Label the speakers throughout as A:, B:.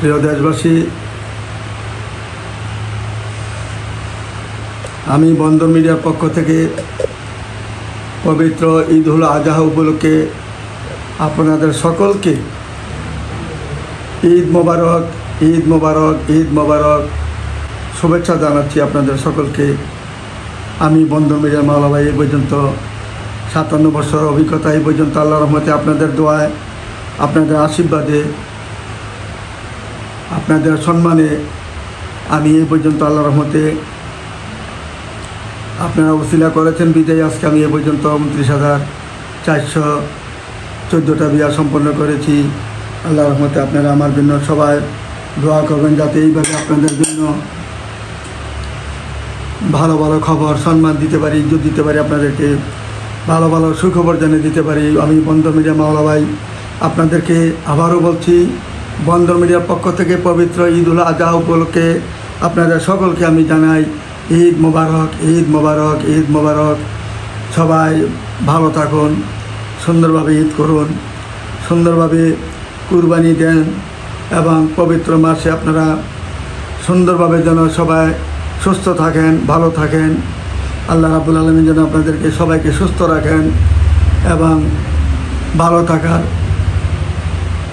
A: প্রিয় দেশবাসী, আমি বন্দর মিডিয়ার পক্ষ থেকে পবিত্র ঈদুল আজহা উপলক্ষে আপনাদের সকলকে ঈদ মোবারক, ঈদ মোবারক, ঈদ মোবারক শুভেচ্ছা জানাচ্ছি আপনাদের সকলকে। আমি বন্দর মিডিয়ার মাওলা ভাই এই পর্যন্ত 57 বছর অভিজ্ঞতা, এই পর্যন্ত আল্লাহর রহমতে আপনাদের দোয়ায়, আপনাদের আশীর্বাদে, আপনাদের সম্মানে আমি এই পর্যন্ত আল্লাহর রহমতে আপনারা ওসিলা করেছেন বিদায় আজকে আমি এ পর্যন্ত 29,414টা বিয়া সম্পন্ন করেছি। আল্লাহর রহমতে আপনারা আমার জন্য সবাই দোয়া করবেন যাতে এইভাবে আপনাদের জন্য ভালো ভালো খবর, সম্মান দিতে পারি, ইজ্জত দিতে পারি, আপনাদেরকে ভালো ভালো সুখবর জানিয়ে দিতে পারি। আমি বন্দর মিডিয়া মাওলা ভাই আপনাদেরকে আবারও বলছি, বন্দর মিডিয়ার পক্ষ থেকে পবিত্র ঈদুল আজহা উপলক্ষে আপনাদের সকলকে আমি জানাই ঈদ মোবারক, ঈদ মোবারক, ঈদ মোবারক। সবাই ভালো থাকুন, সুন্দরভাবে ঈদ করুন, সুন্দরভাবে কুরবানি দেন এবং পবিত্র মাসে আপনারা সুন্দরভাবে যেন সবাই সুস্থ থাকেন, ভালো থাকেন। আল্লাহ রাব্বুল আলামিন যেন আপনাদেরকে সবাইকে সুস্থ রাখেন এবং ভালো থাকার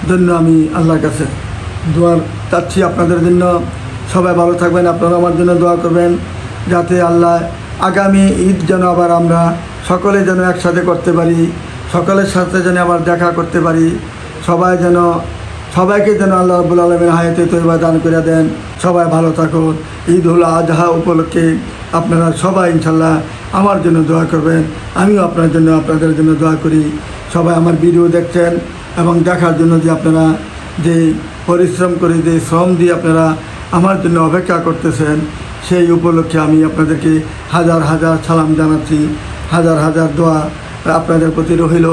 A: জন্য আমি আল্লাহর কাছে দোয়া চাচ্ছি আপনাদের জন্য। সবাই ভালো থাকবেন, আপনারা আমার জন্য দোয়া করবেন যাতে আল্লাহ আগামী ঈদ যেন আবার আমরা সকলে যেন একসাথে করতে পারি, সকলের সাথে যেন আবার দেখা করতে পারি। সবাইকে যেন আল্লাহ রাব্বুল আলামিন হায়াতে তয়্যিবা দান করে দেন। সবাই ভালো থাকুন। ঈদুল আজহা উপলক্ষে আপনারা সবাই ইনশাল্লাহ আমার জন্য দোয়া করবেন, আমিও আপনার জন্য, আপনাদের জন্য দোয়া করি। সবাই আমার ভিডিও দেখছেন এবং দেখার জন্য যে আপনারা যে পরিশ্রম করে, যে শ্রম দিয়ে আপনারা আমার জন্য অপেক্ষা করতেছেন, সেই উপলক্ষে আমি আপনাদেরকে হাজার হাজার সালাম জানাচ্ছি, হাজার হাজার দোয়া আপনাদের প্রতি রহিল।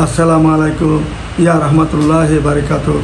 A: আসসালামু আলাইকুম ইয়া রাহমাতুল্লাহি ওয়া বারাকাতুহু।